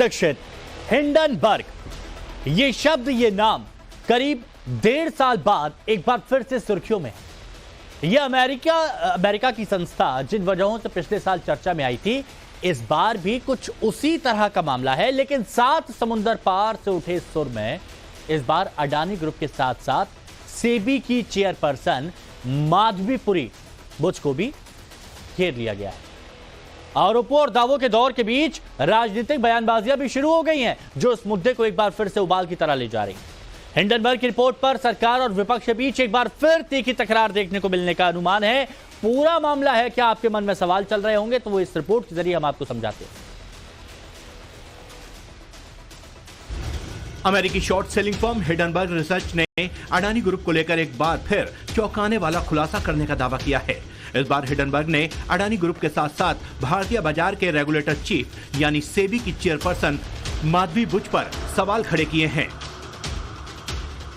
Dixit, Hindenburg, ये शब्द, ये नाम करीब 1.5 साल बाद एक बार फिर से सुर्खियों में। यह अमेरिका की संस्था जिन वजहों से पिछले साल चर्चा में आई थी, इस बार भी कुछ उसी तरह का मामला है, लेकिन 7 समुंदर पार से उठे सुर में इस बार अडानी ग्रुप के साथ साथ सेबी की चेयरपर्सन माधवीपुरी बुच को भी घेर लिया गया है। आरोपों और दावों के दौर के बीच राजनीतिक बयानबाजियां भी शुरू हो गई हैं, जो इस मुद्दे को एक बार फिर से उबाल की तरह ले जा रही हैं। हिंडनबर्ग की रिपोर्ट पर सरकार और विपक्ष के बीच एक बार फिर तीखी तकरार देखने को मिलने का अनुमान है। पूरा मामला है, क्या आपके मन में सवाल चल रहे होंगे, तो वो इस रिपोर्ट के जरिए हम आपको समझाते हैं। अमेरिकी short selling firm Hindenburg research ने अडानी ग्रुप को लेकर एक बार फिर चौंकाने वाला खुलासा करने का दावा किया है। इस बार हिंडनबर्ग ने अडानी ग्रुप के साथ साथ भारतीय बाजार के रेगुलेटर चीफ यानी सेबी की चेयरपर्सन माधवी बुच पर सवाल खड़े किए हैं।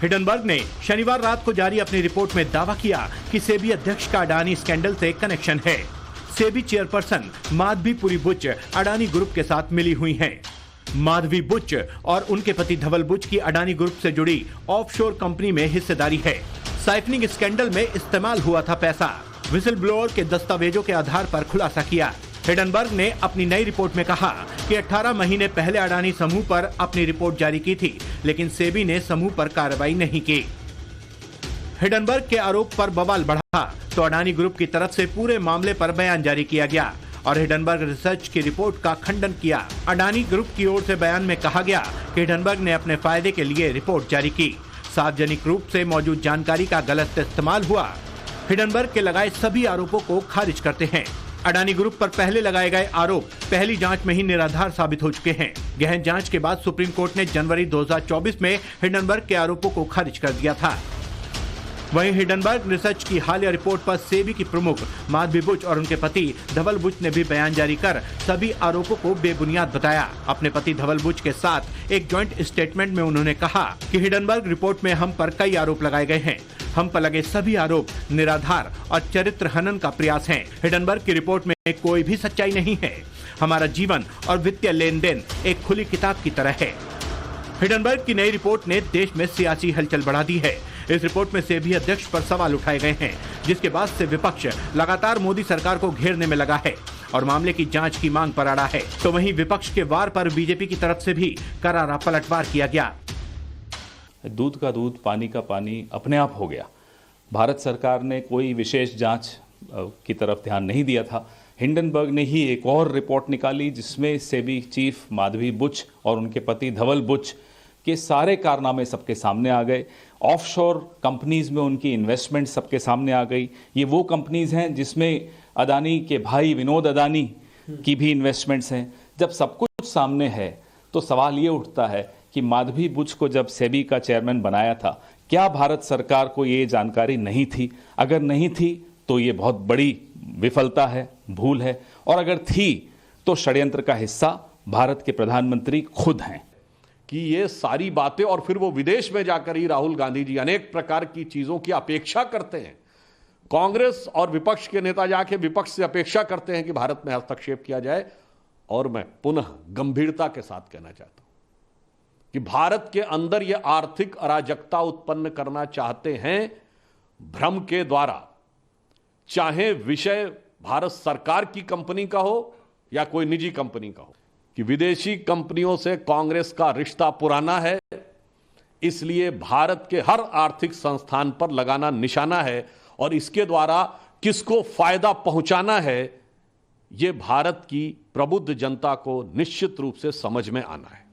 हिंडनबर्ग ने शनिवार रात को जारी अपनी रिपोर्ट में दावा किया कि सेबी अध्यक्ष का अडानी स्कैंडल से कनेक्शन है। सेबी चेयरपर्सन माधवीपुरी बुच अडानी ग्रुप के साथ मिली हुई हैं। माधवी बुच और उनके पति धवल बुच की अडानी ग्रुप से जुड़ी ऑफशोर कंपनी में हिस्सेदारी है। साइफनिंग स्कैंडल में इस्तेमाल हुआ था पैसा, विसल ब्लोअर के दस्तावेजों के आधार पर खुलासा किया। हिंडनबर्ग ने अपनी नई रिपोर्ट में कहा कि 18 महीने पहले अडानी समूह पर अपनी रिपोर्ट जारी की थी, लेकिन सेबी ने समूह पर कार्रवाई नहीं की। हिंडनबर्ग के आरोप पर बवाल बढ़ा तो अडानी ग्रुप की तरफ से पूरे मामले पर बयान जारी किया गया और हिंडनबर्ग रिसर्च की रिपोर्ट का खंडन किया। अडानी ग्रुप की ओर से बयान में कहा गया कि हिंडनबर्ग ने अपने फायदे के लिए रिपोर्ट जारी की, सार्वजनिक रूप से मौजूद जानकारी का गलत इस्तेमाल हुआ। हिंडनबर्ग के लगाए सभी आरोपों को खारिज करते हैं। अडानी ग्रुप पर पहले लगाए गए आरोप पहली जांच में ही निराधार साबित हो चुके हैं। गहन जांच के बाद सुप्रीम कोर्ट ने जनवरी 2024 में हिंडनबर्ग के आरोपों को खारिज कर दिया था। वहीं हिंडनबर्ग रिसर्च की हालिया रिपोर्ट पर सेबी की प्रमुख माधवी बुच और उनके पति धवल बुच ने भी बयान जारी कर सभी आरोपों को बेबुनियाद बताया। अपने पति धवल बुच के साथ एक जॉइंट स्टेटमेंट में उन्होंने कहा कि हिंडनबर्ग रिपोर्ट में हम पर कई आरोप लगाए गए हैं। हम पर लगे सभी आरोप निराधार और चरित्र हनन का प्रयास हैं। हिंडनबर्ग की रिपोर्ट में कोई भी सच्चाई नहीं है। हमारा जीवन और वित्तीय लेन देन एक खुली किताब की तरह है। हिंडनबर्ग की नई रिपोर्ट ने देश में सियासी हलचल बढ़ा दी है। इस रिपोर्ट में सेबी अध्यक्ष पर सवाल उठाए गए हैं, जिसके बाद से विपक्ष लगातार मोदी सरकार को घेरने में लगा है और मामले की जांच की मांग पर अड़ा है। तो वहीं विपक्ष के वार पर बीजेपी की तरफ से भी करारा पलटवार किया गया। दूध का दूध, पानी का पानी अपने आप हो गया। भारत सरकार ने कोई विशेष जांच की तरफ ध्यान नहीं दिया था। हिंडनबर्ग ने ही एक और रिपोर्ट निकाली जिसमें सेबी चीफ माधवी बुच और उनके पति धवल बुच के सारे कारनामे सबके सामने आ गए। ऑफशोर कंपनीज में उनकी इन्वेस्टमेंट सबके सामने आ गई। ये वो कंपनीज हैं जिसमें अडानी के भाई विनोद अडानी की भी इन्वेस्टमेंट्स हैं। जब सब कुछ सामने है तो सवाल ये उठता है कि माधवी बुच को जब सेबी का चेयरमैन बनाया था, क्या भारत सरकार को ये जानकारी नहीं थी? अगर नहीं थी तो ये बहुत बड़ी विफलता है, भूल है, और अगर थी तो षड्यंत्र का हिस्सा भारत के प्रधानमंत्री खुद हैं। कि ये सारी बातें, और फिर वो विदेश में जाकर ही राहुल गांधी जी अनेक प्रकार की चीजों की अपेक्षा करते हैं। कांग्रेस और विपक्ष के नेता जाके विपक्ष से अपेक्षा करते हैं कि भारत में हस्तक्षेप किया जाए। और मैं पुनः गंभीरता के साथ कहना चाहता हूं कि भारत के अंदर ये आर्थिक अराजकता उत्पन्न करना चाहते हैं भ्रम के द्वारा, चाहे विषय भारत सरकार की कंपनी का हो या कोई निजी कंपनी का हो, कि विदेशी कंपनियों से कांग्रेस का रिश्ता पुराना है, इसलिए भारत के हर आर्थिक संस्थान पर लगाना निशाना है और इसके द्वारा किसको फायदा पहुंचाना है, यह भारत की प्रबुद्ध जनता को निश्चित रूप से समझ में आना है।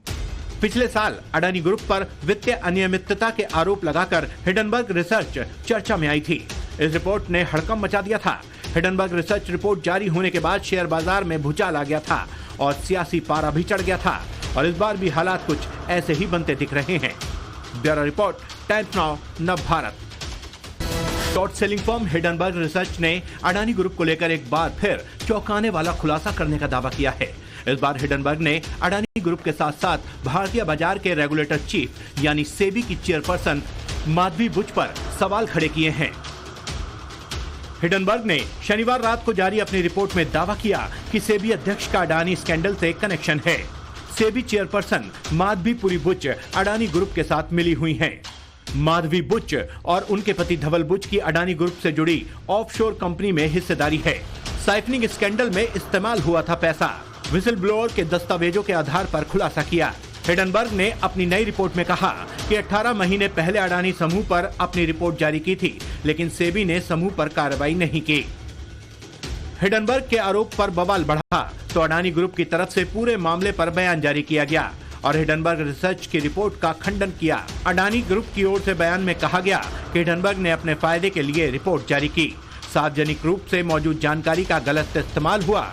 पिछले साल अडानी ग्रुप पर वित्तीय अनियमितता के आरोप लगाकर हिंडनबर्ग रिसर्च चर्चा में आई थी। इस रिपोर्ट ने हड़कंप मचा दिया था। हिंडनबर्ग रिसर्च रिपोर्ट जारी होने के बाद शेयर बाजार में भूचाल आ गया था और सियासी पारा भी चढ़ गया था और इस बार भी हालात कुछ ऐसे ही बनते दिख रहे हैं। ब्यूरो रिपोर्ट, टाइम्स नाउ, नव Bharat. Short selling firm Hindenburg research ने अडानी ग्रुप को लेकर एक बार फिर चौंकाने वाला खुलासा करने का दावा किया है। इस बार हिंडनबर्ग ने अडानी ग्रुप के साथ साथ भारतीय बाजार के रेगुलेटर चीफ यानी सेबी की चेयरपर्सन माधवी बुच पर सवाल खड़े किए हैं। हिंडनबर्ग ने शनिवार रात को जारी अपनी रिपोर्ट में दावा किया कि सेबी अध्यक्ष का अडानी स्कैंडल से कनेक्शन है। सेबी चेयरपर्सन माधवी पुरी बुच अडानी ग्रुप के साथ मिली हुई हैं। माधवी बुच और उनके पति धवल बुच की अडानी ग्रुप से जुड़ी ऑफशोर कंपनी में हिस्सेदारी है। साइफनिंग स्कैंडल में इस्तेमाल हुआ था पैसा, विजिल ब्लोअर के दस्तावेजों के आधार पर खुलासा किया। हिडनबर्ग ने अपनी नई रिपोर्ट में कहा कि 18 महीने पहले अडानी समूह पर अपनी रिपोर्ट जारी की थी, लेकिन सेबी ने समूह पर कार्रवाई नहीं की। हिडनबर्ग के आरोप पर बवाल बढ़ा तो अडानी ग्रुप की तरफ से पूरे मामले पर बयान जारी किया गया और हिडनबर्ग रिसर्च की रिपोर्ट का खंडन किया। अडानी ग्रुप की ओर से बयान में कहा गया कि हिडनबर्ग ने अपने फायदे के लिए रिपोर्ट जारी की, सार्वजनिक रूप से मौजूद जानकारी का गलत इस्तेमाल हुआ।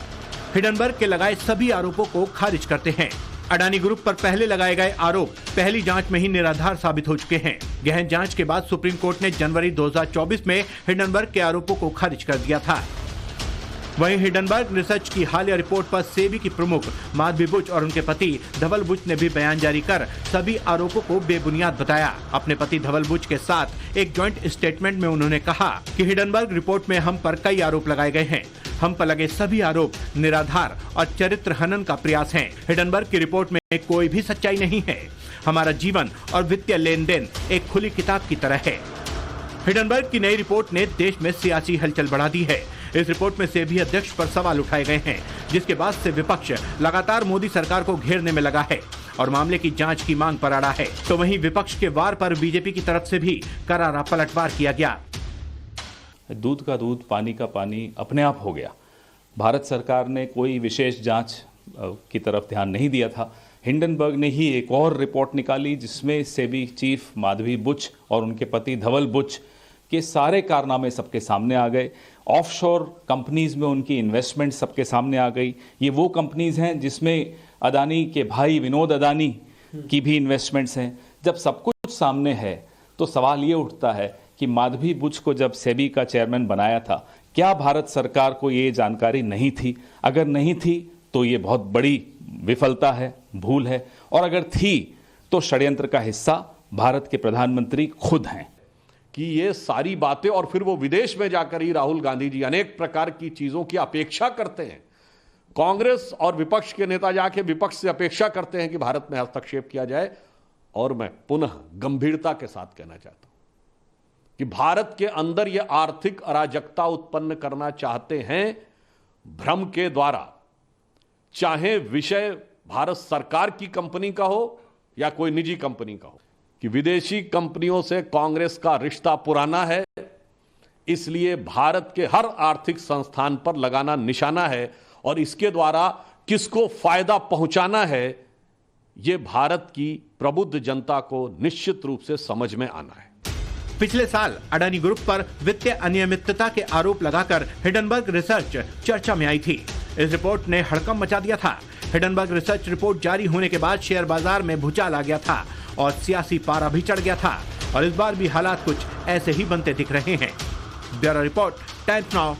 हिडनबर्ग के लगाए सभी आरोपों को खारिज करते हैं। अडानी ग्रुप पर पहले लगाए गए आरोप पहली जांच में ही निराधार साबित हो चुके हैं। गहन जांच के बाद सुप्रीम कोर्ट ने जनवरी 2024 में हिडनबर्ग के आरोपों को खारिज कर दिया था। वहीं हिडनबर्ग रिसर्च की हालिया रिपोर्ट पर सेबी की प्रमुख माधवी बुच और उनके पति धवल बुच ने भी बयान जारी कर सभी आरोपों को बेबुनियाद बताया। अपने पति धवल बुच के साथ एक जॉइंट स्टेटमेंट में उन्होंने कहा कि हिडनबर्ग रिपोर्ट में हम पर कई आरोप लगाए गए हैं। हम पर लगे सभी आरोप निराधार और चरित्र हनन का प्रयास हैं। हिडनबर्ग की रिपोर्ट में कोई भी सच्चाई नहीं है। हमारा जीवन और वित्तीय लेन देन एक खुली किताब की तरह है। हिडनबर्ग की नई रिपोर्ट ने देश में सियासी हलचल बढ़ा दी है। इस रिपोर्ट में सेबी अध्यक्ष पर सवाल उठाए गए हैं, जिसके बाद से विपक्ष लगातार मोदी सरकार को घेरने में लगा है और मामले की जांच की मांग पर अड़ा है। तो वहीं विपक्ष के वार पर बीजेपी की तरफ से भी करारा पलटवार किया गया। दूध का दूध, पानी का पानी अपने आप हो गया। भारत सरकार ने कोई विशेष जांच की तरफ ध्यान नहीं दिया था। हिंडनबर्ग ने ही एक और रिपोर्ट निकाली जिसमें सेबी चीफ माधवी बुच और उनके पति धवल बुच के सारे कारनामे सबके सामने आ गए। ऑफशोर कंपनीज में उनकी इन्वेस्टमेंट सबके सामने आ गई। ये वो कंपनीज हैं जिसमें अदानी के भाई विनोद अदानी की भी इन्वेस्टमेंट्स हैं। जब सब कुछ सामने है तो सवाल ये उठता है कि माधवी बुच को जब सेबी का चेयरमैन बनाया था, क्या भारत सरकार को ये जानकारी नहीं थी? अगर नहीं थी तो ये बहुत बड़ी विफलता है, भूल है, और अगर थी तो षड्यंत्र का हिस्सा भारत के प्रधानमंत्री खुद हैं। कि ये सारी बातें और फिर वो विदेश में जाकर ही राहुल गांधी जी अनेक प्रकार की चीजों की अपेक्षा करते हैं। कांग्रेस और विपक्ष के नेता जाके विपक्ष से अपेक्षा करते हैं कि भारत में हस्तक्षेप किया जाए। और मैं पुनः गंभीरता के साथ कहना चाहता हूं कि भारत के अंदर ये आर्थिक अराजकता उत्पन्न करना चाहते हैं भ्रम के द्वारा, चाहे विषय भारत सरकार की कंपनी का हो या कोई निजी कंपनी का हो, कि विदेशी कंपनियों से कांग्रेस का रिश्ता पुराना है, इसलिए भारत के हर आर्थिक संस्थान पर लगाना निशाना है और इसके द्वारा किसको फायदा पहुंचाना है, यह भारत की प्रबुद्ध जनता को निश्चित रूप से समझ में आना है। पिछले साल अडानी ग्रुप पर वित्तीय अनियमितता के आरोप लगाकर हिडनबर्ग रिसर्च चर्चा में आई थी। इस रिपोर्ट ने हड़कंप मचा दिया था। हिडनबर्ग रिसर्च रिपोर्ट जारी होने के बाद शेयर बाजार में भूचाल आ गया था और सियासी पारा भी चढ़ गया था और इस बार भी हालात कुछ ऐसे ही बनते दिख रहे हैं। Bureau report, times now.